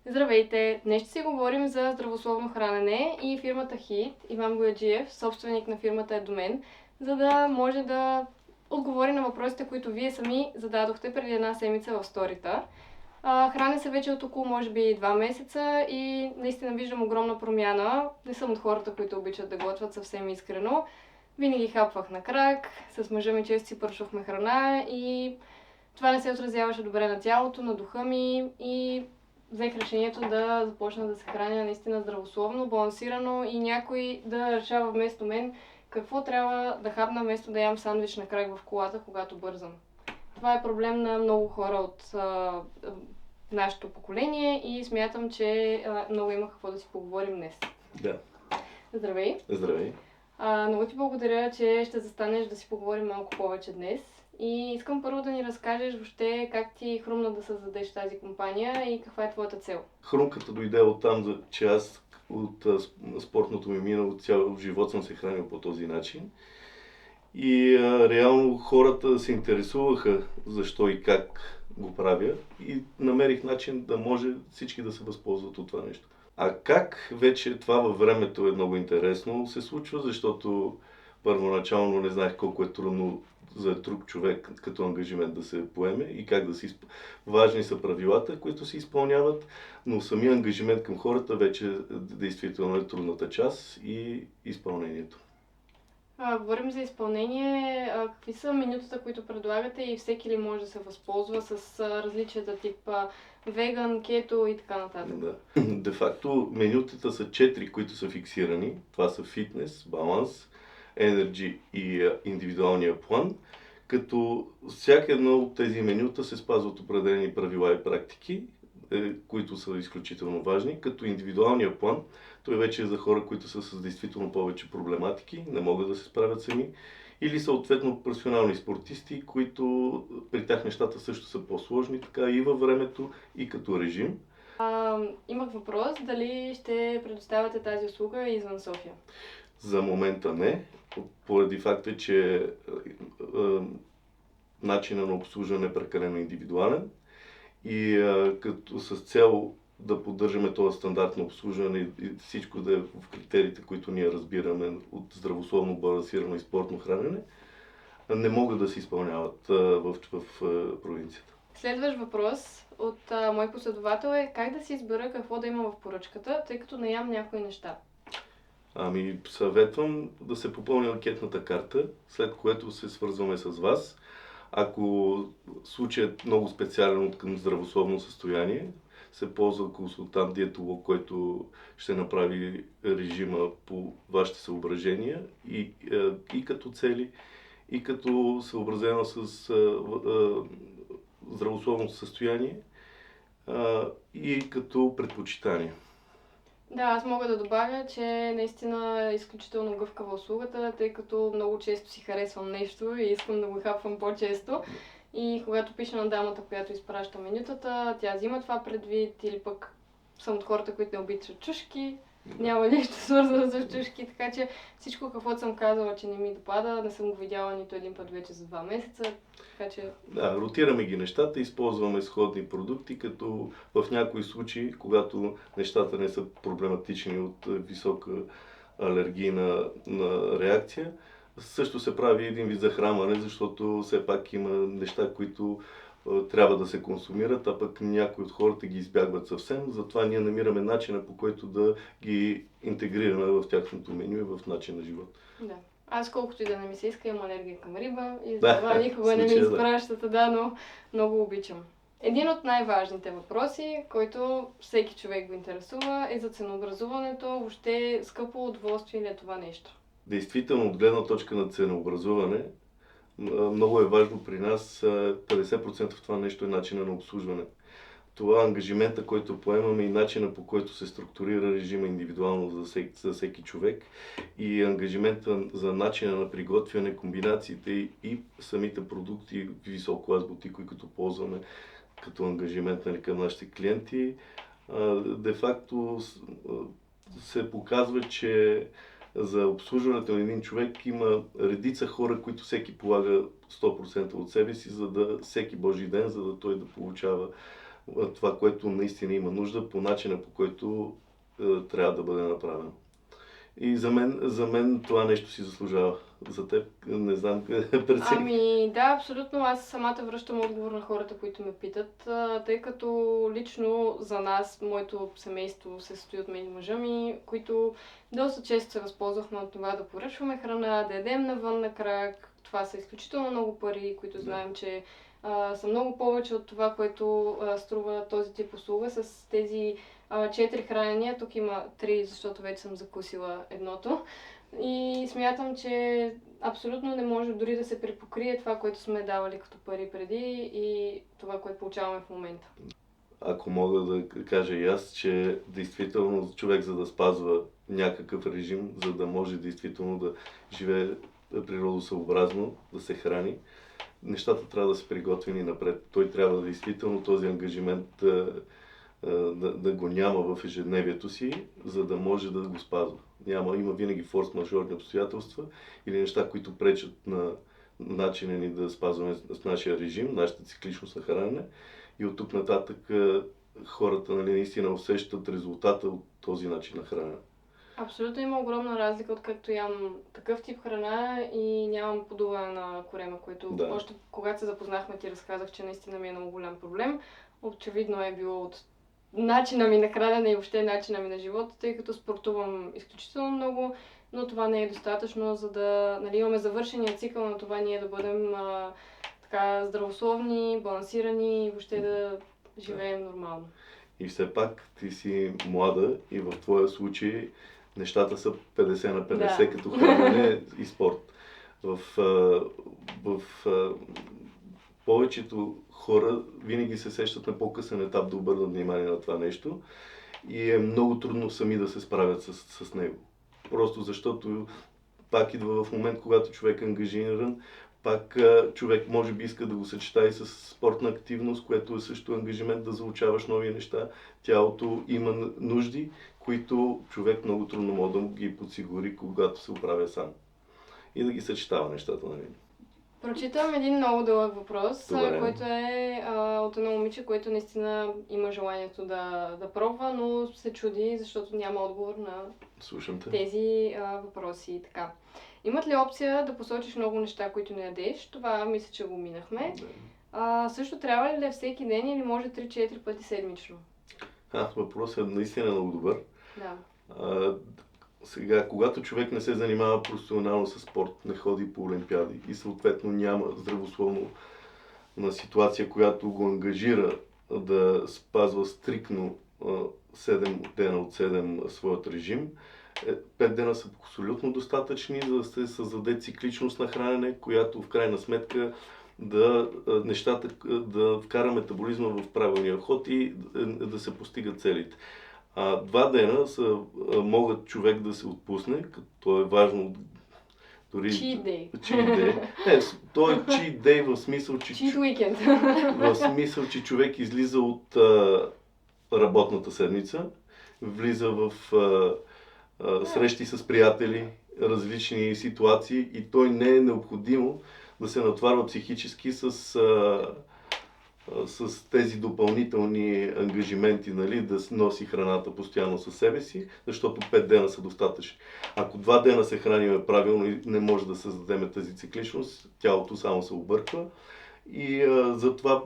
Здравейте! Днес ще си говорим за здравословно хранене и фирмата Хит. Иван Бояджиев, собственик на фирмата е до мен, за да може да отговори на въпросите, които вие сами зададохте преди една седмица в сторита. Храня се вече от около, може би, 2 месеца и наистина виждам огромна промяна. Не съм от хората, които обичат да готвят съвсем искрено. Винаги хапвах на крак, с мъжа ми често си пършохме храна и това не се отразяваше добре на тялото, на духа ми и взех решението да започна да се храня наистина здравословно, балансирано и някой да решава вместо мен какво трябва да хапна вместо да ям сандвич на крак в колата, когато бързам. Това е проблем на много хора от нашето поколение и смятам, че много има какво да си поговорим днес. Да. Здравей! Здравей! Много ти благодаря, че ще застанеш да си поговорим малко повече днес. И искам първо да ни разкажеш въобще как ти хрумна да създадеш тази компания и каква е твоята цел. Хрумката дойде от там, че аз от спортното ми минало цял живот съм се хранил по този начин. И реално хората се интересуваха защо и как го правя и намерих начин да може всички да се възползват от това нещо. А как вече това във времето е много интересно се случва, защото първоначално не знаех колко е трудно за друг човек като ангажимент да се поеме и как да си... Важни са правилата, които се изпълняват, но самия ангажимент към хората вече действително е трудната част и изпълнението. Говорим за изпълнение. Какви са менютата, които предлагате и всеки ли може да се възползва с различията тип веган, кето и така нататък? Да. Де-факто менютата са 4, които са фиксирани. Това са фитнес, баланс, енерджи и индивидуалния план, като всяка едно от тези менюта се спазват определени правила и практики, които са изключително важни, като индивидуалния план, той вече е за хора, които са с действително повече проблематики, не могат да се справят сами, или съответно професионални спортисти, които при тях нещата също са по-сложни, така и във времето, и като режим. Имах въпрос, дали ще предоставяте тази услуга извън София? За момента не, поради факта, че начинът на обслужване е прекалено индивидуален и като с цел да поддържаме този стандарт на обслужване и всичко да е в критериите, които ние разбираме от здравословно, балансирано и спортно хранене, не могат да се изпълняват в провинцията. Следващ въпрос от мой последовател е как да си избера какво да има в поръчката, тъй като не ям някои неща. Съветвам да се попълни анкетната карта, след което се свързваме с вас. Ако случаят е много специален от към здравословно състояние, се ползва консултант диетолог, който ще направи режима по вашите съображения и като цели, и като съобразено с здравословното състояние и като предпочитание. Да, аз мога да добавя, че наистина е изключително гъвкава услугата, тъй като много често си харесвам нещо и искам да го хапвам по-често. И когато пиша на дамата, която изпраща менютата, тя взима това предвид или пък съм от хората, които не обичат чушки. Няма нищо свързано с чушки, така че всичко, каквото съм казала, че не ми допада, не съм го видяла нито един път вече за 2 месеца. Така че... Да, ротираме ги нещата, използваме сходни продукти, като в някои случаи, когато нещата не са проблематични от висока алергийна реакция, също се прави един вид захранване, защото все пак има неща, които трябва да се консумират, а пък някои от хората ги избягват съвсем. Затова ние намираме начина, по който да ги интегрираме в тяхното меню и в начин на живот. Да. Аз колкото и да не ми се иска, имам алергия към риба и за това никога не ми изпращат, но много обичам. Един от най-важните въпроси, който всеки човек го интересува, е за ценообразуването. Въобще скъпо удоволствие ли е това нещо? Действително, от гледна точка на ценообразуване, много е важно при нас, 50% в това нещо е начина на обслужване. Това ангажимента, който поемаме и начина, по който се структурира режима индивидуално за всеки човек и ангажимента за начина на приготвяне, комбинациите и самите продукти, висок клас бутикови, които ползваме като ангажимент към нашите клиенти, де-факто се показва, че за обслужването на един човек има редица хора, които всеки полага 100% от себе си, за да всеки Божи ден, за да той да получава това, което наистина има нужда, по начина, по който трябва да бъде направено. И за мен това нещо си заслужава. За теб не знам къде преценя. Ами да, абсолютно. Аз самата връщам отговор на хората, които ме питат, тъй като лично за нас, моето семейство се състои от мен и мъжа ми, които доста често се възползвахме от това да поръчваме храна, да ядем навън на крак. Това са изключително много пари, които знаем, че са много повече от това, което струва този тип услуга с тези 4 хранения. Тук има 3, защото вече съм закусила едното. И смятам, че абсолютно не може дори да се препокрие това, което сме давали като пари преди и това, което получаваме в момента. Ако мога да кажа и аз, че действително човек, за да спазва някакъв режим, за да може действително да живее природосъобразно, да се храни, нещата трябва да са приготвени напред. Той трябва действително този ангажимент да го няма в ежедневието си, за да може да го спазва. Има винаги форс-мажорни обстоятелства или неща, които пречат на начина ни да спазваме с нашия режим, нашата цикличност на хранене. И от тук нататък хората наистина усещат резултата от този начин на хранене. Абсолютно има огромна разлика, откакто ям такъв тип храна и нямам подуване на корема, което още когато се запознахме ти разказах, че наистина ми е много голям проблем. Очевидно е било от начина ми на хранене и въобще начина ми на живота, тъй като спортувам изключително много, но това не е достатъчно, за да имаме завършения цикъл на това ние да бъдем така здравословни, балансирани и въобще да живеем нормално. И все пак ти си млада и в твоя случай нещата са 50 на 50 като хранене и спорт. В повечето хора винаги се сещат на по-късен етап да обърнат внимание на това нещо и е много трудно сами да се справят с него. Просто защото пак идва в момент, когато човек е ангажиран, пак човек може би иска да го съчетае с спортна активност, което е също ангажимент да заучаваш нови неща. Тялото има нужди, които човек много трудно може да ги подсигури, когато се оправя сам. И да ги съчетава нещата, нали? Прочитам един много дълъг въпрос, който е от едно момиче, което наистина има желанието да пробва, но се чуди, защото няма отговор на тези въпроси. Така. Имат ли опция да посочиш много неща, които не ядеш? Това мисля, че го минахме. Също трябва ли да е всеки ден или може 3-4 пъти седмично? Въпросът е наистина много добър. Да. Сега, когато човек не се занимава професионално с спорт, не ходи по олимпиади и съответно няма здравословно на ситуация, която го ангажира да спазва стрикно 7 дена от 7 своят режим, 5 дена са абсолютно достатъчни, за да се създаде цикличност на хранене, която в крайна сметка да вкара метаболизма в правилния ход и да се постигат целите. 2 дена могат човек да се отпусне, като е важно дори... Cheat day. Той е cheat day в смисъл, че... Cheat weekend. В смисъл, че човек излиза от работната седмица, влиза в срещи с приятели, различни ситуации и той не е необходимо да се натварва психически с тези допълнителни ангажименти, нали, да носи храната постоянно със себе си, защото 5 дена са достатъчни. Ако 2 дена се храниме правилно и не може да създадем тази цикличност, тялото само се обърква. И затова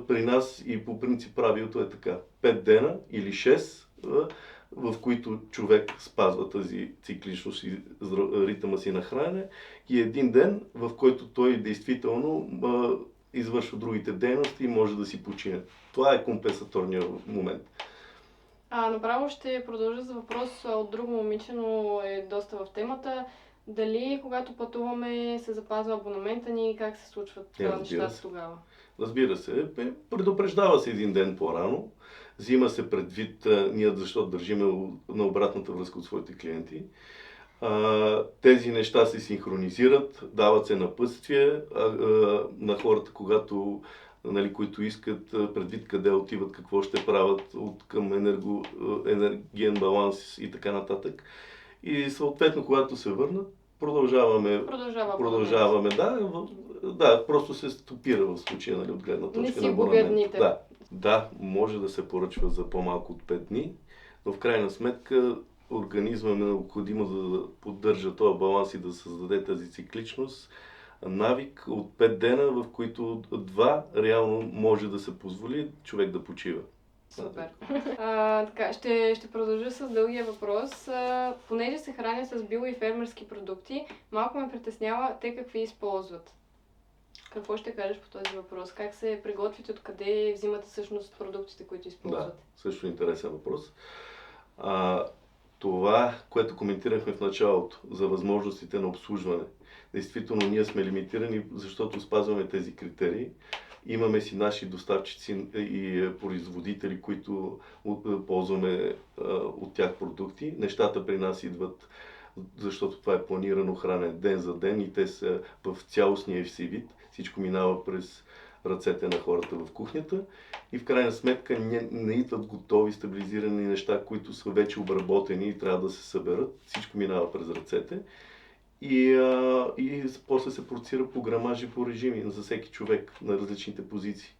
при нас и по принцип правилото е така. 5 дена или 6, в които човек спазва тази цикличност и ритъма си на хранене, и 1 ден, в който той действително извършва другите дейности и може да си почине. Това е компенсаторният момент. Направо ще продължа за въпрос от друго момиче, но е доста в темата. Дали когато пътуваме се запазва абонамента ни и как се случват нещата тогава? Разбира се. Предупреждава се 1 ден по-рано. Взима се предвид, ние защото държиме на обратната връзка от своите клиенти. Тези неща се синхронизират, дават се напътствие на хората, които искат предвид къде отиват, какво ще правят към енергиен баланс и така нататък. И съответно, когато се върнат, продължаваме. Да, просто се стопира в случая, нали, от гледна точка на абонамент. Не си губят дните. Да, може да се поръчва за по-малко от 5 дни, но в крайна сметка организма е необходимо да поддържа този баланс и да създаде тази цикличност, навик от 5 дена, в които 2 реално може да се позволи човек да почива. Супер. Така, ще продължа с дългия въпрос. Понеже се храня с био и фермерски продукти, малко ме притеснява те какви използват. Какво ще кажеш по този въпрос? Как се приготвите, откъде взимате всъщност продуктите, които използвате? Да, също интересен въпрос. Това, което коментирахме в началото, за възможностите на обслужване. Действително ние сме лимитирани, защото спазваме тези критерии. Имаме си наши доставчици и производители, които ползваме от тях продукти. Нещата при нас идват, защото това е планирано хранене ден за ден и те са в цялостния си вид. Всичко минава през ръцете на хората в кухнята и в крайна сметка не идват готови, стабилизирани неща, които са вече обработени и трябва да се съберат. Всичко минава през ръцете и после се процира по грамажи, по режими за всеки човек на различните позиции.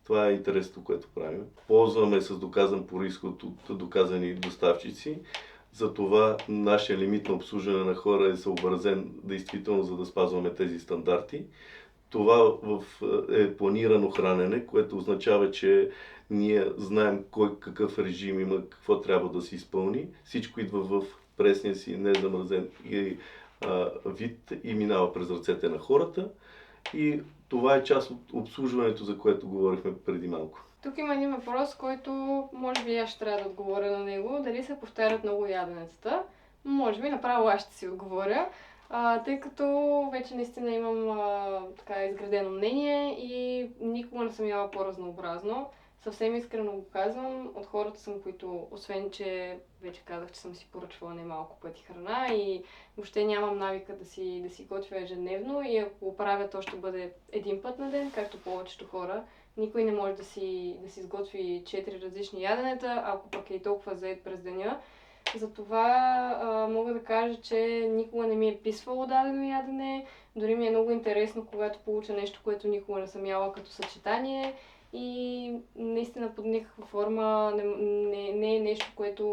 Това е интересното, което правим. Ползваме с доказан произход от доказани доставчици. Затова нашия лимит на обслужване на хора е съобразен действително, за да спазваме тези стандарти. Това е планирано хранене, което означава, че ние знаем кой какъв режим има, какво трябва да се изпълни. Всичко идва в пресния си незамразен вид и минава през ръцете на хората. И това е част от обслужването, за което говорихме преди малко. Тук има един въпрос, който може би аз ще трябва да отговоря на него. Дали се повтарят много яденецата? Може би направо аз ще си отговоря. Тъй като вече наистина имам така изградено мнение и никога не съм яла по-разнообразно. Съвсем искрено го казвам. От хората съм, които, освен че вече казах, че съм си поръчвала немалко пъти храна и въобще нямам навика да си готвя ежедневно и ако го правя, то ще бъде един път на ден, както повечето хора. Никой не може да си изготви 4 различни яденета, ако пък е и толкова заед през деня. Затова мога да кажа, че никога не ми е писвало дадено ядене. Дори ми е много интересно, когато получа нещо, което никога не съм яла като съчетание. И наистина под никаква форма не е нещо, което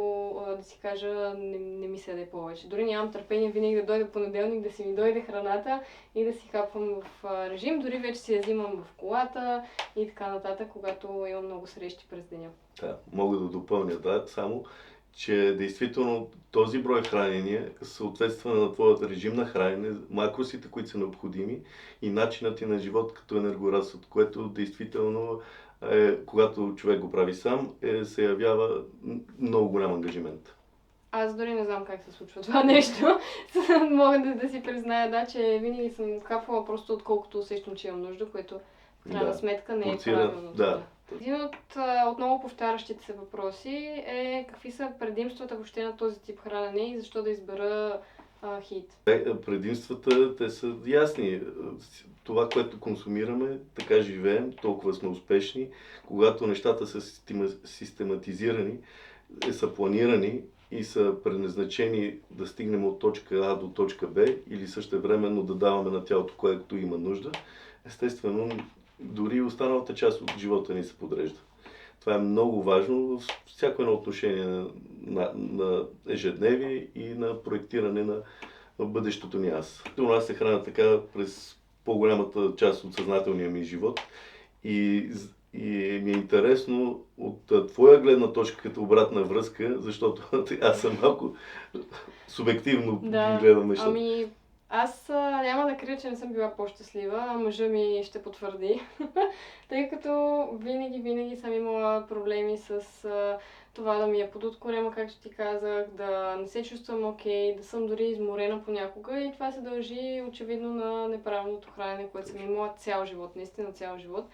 да си кажа не ми седе повече. Дори нямам търпение винаги да дойде понеделник, да си ми дойде храната и да си хапвам в режим. Дори вече си я взимам в колата и така нататък, когато имам много срещи през деня. Да, мога да допълня, само че действително този брой хранения съответства на твоят режим на хранене, макросите, които са необходими и начинът ти на живот като енергоразход, което действително, когато човек го прави сам, се явява много голям ангажимент. Аз дори не знам как се случва това нещо. Мога да си призная, че винаги съм хапвала просто отколкото усещам, че имам нужда, което в крайна сметка не е правилно. Да. Един от отново повтарящите се въпроси е какви са предимствата въобще на този тип хранене и защо да избера хит? Предимствата, те са ясни. Това, което консумираме, така живеем, толкова сме успешни. Когато нещата са систематизирани, са планирани и са предназначени да стигнем от точка А до точка Б или същевременно да даваме на тялото, което има нужда, естествено, дори останалата част от живота ни се подрежда. Това е много важно в всяко едно отношение на ежедневие и на проектиране на бъдещото ни аз. У нас се храня така през по-голямата част от съзнателния ми живот и ми е интересно от твоя гледна точка като обратна връзка, защото аз съм малко субективно гледам нещата. Аз няма да крия, че не съм била по-щастлива, а мъжа ми ще потвърди, тъй като винаги съм имала проблеми с това да ми е под корема, както ти казах, да не се чувствам окей, да съм дори изморена понякога и това се дължи очевидно на неправилното хранене, което съм имала цял живот, наистина цял живот.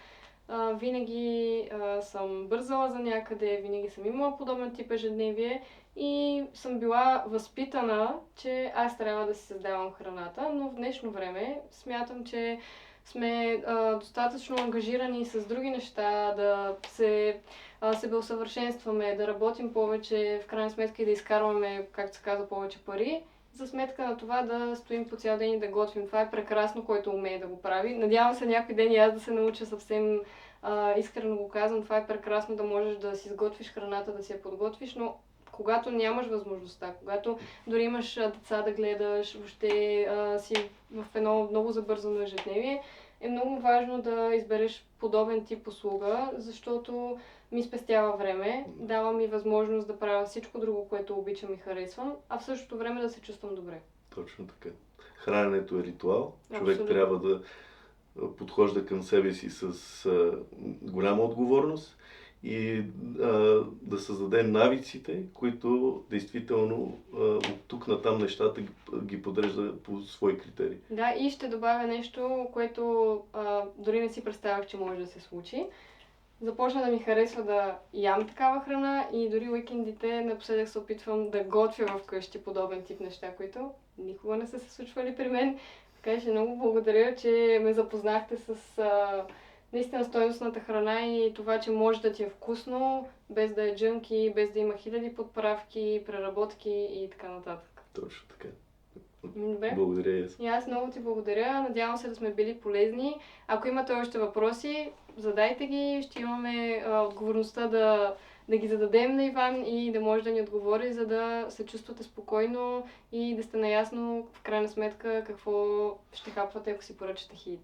Винаги съм бързала за някъде, винаги съм имала подобен тип ежедневие и съм била възпитана, че аз трябва да си създавам храната, но в днешно време смятам, че сме достатъчно ангажирани с други неща, да се усъвършенстваме, да работим повече, в крайна сметка и да изкарваме, както се казва, повече пари, за сметка на това да стоим по цял ден и да готвим. Това е прекрасно, който умее да го прави. Надявам се някой ден и аз да се науча съвсем Искрено го казвам, това е прекрасно да можеш да си изготвиш храната, да си я подготвиш, но когато нямаш възможността, когато дори имаш деца да гледаш, въобще си в едно много забързано ежедневие, е много важно да избереш подобен тип услуга, защото ми спестява време, дава ми възможност да правя всичко друго, което обичам и харесвам, а в същото време да се чувствам добре. Точно така. Храненето е ритуал. Човек Абсолютно. трябва да подхожда към себе си с голяма отговорност и да създадем навиците, които действително от тук натам нещата ги подрежда по свои критерии. Да, и ще добавя нещо, което дори не си представях, че може да се случи. Започна да ми харесва да ям такава храна и дори уикендите напоследък се опитвам да готвя вкъщи подобен тип неща, които никога не са се случвали при мен. Така че много благодаря, че ме запознахте с наистина стойностната храна и това, че може да ти е вкусно, без да е джънки, без да има хиляди подправки, преработки и така нататък. Точно така. Добре. Благодаря и аз. И аз много ти благодаря. Надявам се да сме били полезни. Ако имате още въпроси, задайте ги. Ще имаме отговорността да ги зададем на Иван и да може да ни отговори, за да се чувствате спокойно и да сте наясно в крайна сметка какво ще хапвате, ако си поръчате хит.